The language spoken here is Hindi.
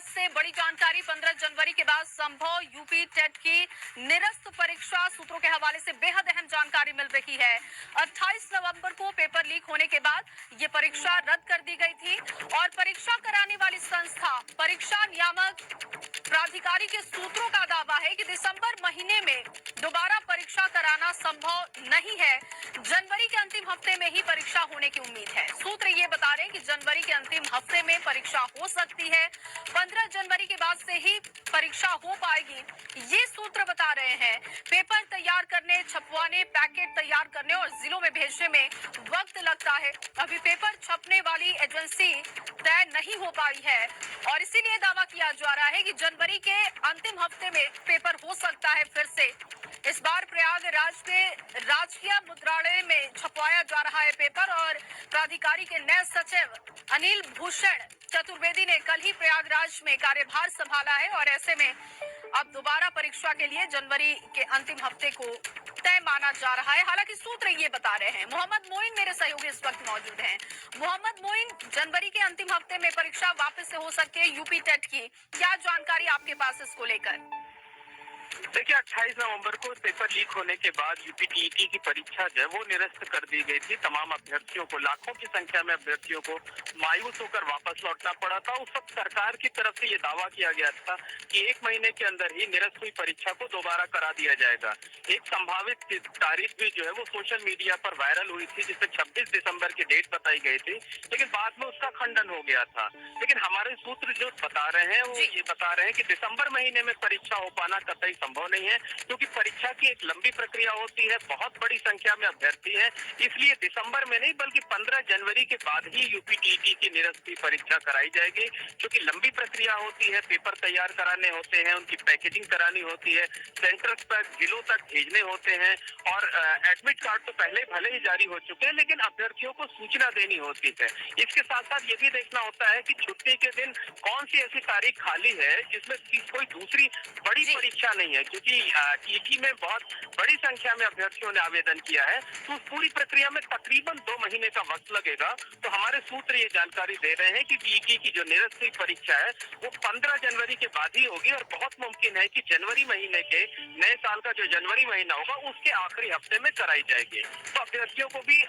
से बड़ी जानकारी 15 जनवरी के बाद संभव यूपी टेट की निरस्त परीक्षा सूत्रों के हवाले से बेहद अहम जानकारी मिल रही है। 28 नवंबर को पेपर लीक होने के बाद ये परीक्षा रद्द कर दी गई थी और परीक्षा कराने वाली संस्था परीक्षा नियामक प्राधिकारी के सूत्रों का दावा है कि दिसंबर महीने में दोबारा परीक्षा कराना संभव नहीं है। जनवरी के अंतिम हफ्ते में ही परीक्षा होने की उम्मीद है। सूत्र ये बता रहे हैं कि जनवरी के अंतिम हफ्ते में परीक्षा हो सकती है। 15 जनवरी के बाद से ही परीक्षा हो पाएगी, ये सूत्र बता रहे हैं। पेपर तैयार करने, छपवाने, पैकेट तैयार करने और जिलों में भेजने में वक्त लगता है। अभी पेपर छपने वाली एजेंसी तय नहीं हो पाई है और इसीलिए दावा किया जा रहा है कि जनवरी के अंतिम हफ्ते में पेपर हो सकता है। फिर से इस बार प्रयागराज के राजकीय मुद्रालय में छपवाया जा रहा है पेपर और प्राधिकारी के नए सचिव अनिल भूषण चतुर्वेदी ने कल ही प्रयागराज में कार्यभार संभाला है और ऐसे में अब दोबारा परीक्षा के लिए जनवरी के अंतिम हफ्ते को तय माना जा रहा है। हालांकि सूत्र ये बता रहे हैं। मोहम्मद मोइन मेरे सहयोगी इस वक्त मौजूद हैं। मोहम्मद मोइन, जनवरी के अंतिम हफ्ते में परीक्षा वापस से हो सकती है यूपी टेट की, क्या जानकारी आपके पास इसको लेकर? देखिए, 28 नवंबर को पेपर लीक होने के बाद यूपी टीईटी की परीक्षा जो है वो निरस्त कर दी गई थी। तमाम अभ्यर्थियों को, लाखों की संख्या में अभ्यर्थियों को मायूस होकर वापस लौटना पड़ा था। उस वक्त सरकार की तरफ से ये दावा किया गया था कि 1 महीने के अंदर ही निरस्त हुई परीक्षा को दोबारा करा दिया जाएगा। एक संभावित तारीख भी जो है वो सोशल मीडिया पर वायरल हुई थी, जिससे 26 दिसंबर की डेट बताई गई थी, लेकिन बाद में उसका खंडन हो गया था। लेकिन हमारे सूत्र जो बता रहे हैं वो ये बता रहे हैं कि दिसंबर महीने में परीक्षा हो पाना कतई संभव नहीं है, क्योंकि परीक्षा की एक लंबी प्रक्रिया होती है, बहुत बड़ी संख्या में अभ्यर्थी हैं। इसलिए दिसंबर में नहीं बल्कि 15 जनवरी के बाद ही यूपी टीईटी की निरस्त परीक्षा कराई जाएगी, क्योंकि लंबी प्रक्रिया होती है, पेपर तैयार कराने होते हैं, उनकी पैकेजिंग करानी होती है, सेंटर्स पर जिलों तक भेजने होते हैं और एडमिट कार्ड तो पहले भले ही जारी हो चुके हैं, लेकिन अभ्यर्थियों को सूचना देनी होती है। इसके साथ साथ ये भी देखना होता है कि छुट्टी के दिन कौन सी ऐसी तारीख खाली है जिसमें कोई दूसरी बड़ी परीक्षा नहीं है, क्योंकि टीईटी में बहुत बड़ी संख्या में अभ्यर्थियों ने आवेदन किया है, तो पूरी प्रक्रिया में तकरीबन 2 महीने का वक्त लगेगा। तो हमारे सूत्र ये जानकारी दे रहे हैं कि टीईटी की जो निरस्त हुई परीक्षा है वो 15 जनवरी के बाद ही होगी और बहुत मुमकिन है कि जनवरी महीने के नए साल का जो जनवरी महीना होगा उसके आखिरी हफ्ते में कराई जाएगी। तो अभ्यर्थियों को भी